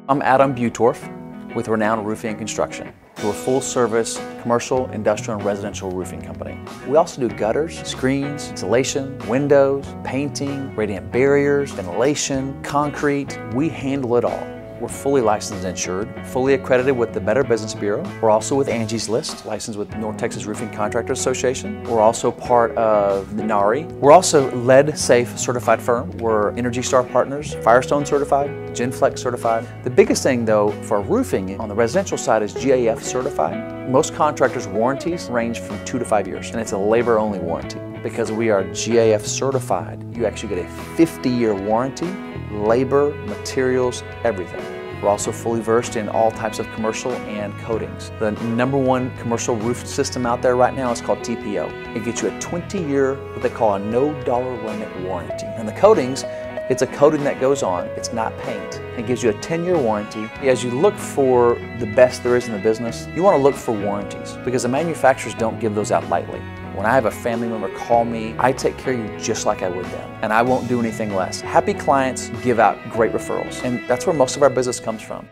I'm Adam Butorf with Renown Roofing and Construction. We're a full-service commercial, industrial, and residential roofing company. We also do gutters, screens, insulation, windows, painting, radiant barriers, ventilation, concrete. We handle it all. We're fully licensed and insured, fully accredited with the Better Business Bureau. We're also with Angie's List, licensed with North Texas Roofing Contractors Association. We're also part of NARI. We're also Lead Safe certified firm. We're Energy Star Partners, Firestone certified, Genflex certified. The biggest thing though for roofing on the residential side is GAF certified. Most contractors' warranties range from 2 to 5 years, and it's a labor-only warranty. Because we are GAF certified, you actually get a 50-year warranty, labor, materials, everything. We're also fully versed in all types of commercial and coatings. The #1 commercial roof system out there right now is called TPO. It gets you a 20-year, what they call a no dollar limit warranty. And the coatings, it's a coating that goes on, it's not paint. It gives you a 10-year warranty. As you look for the best there is in the business, you want to look for warranties because the manufacturers don't give those out lightly. When I have a family member call me, I take care of you just like I would them, and I won't do anything less. Happy clients give out great referrals, and that's where most of our business comes from.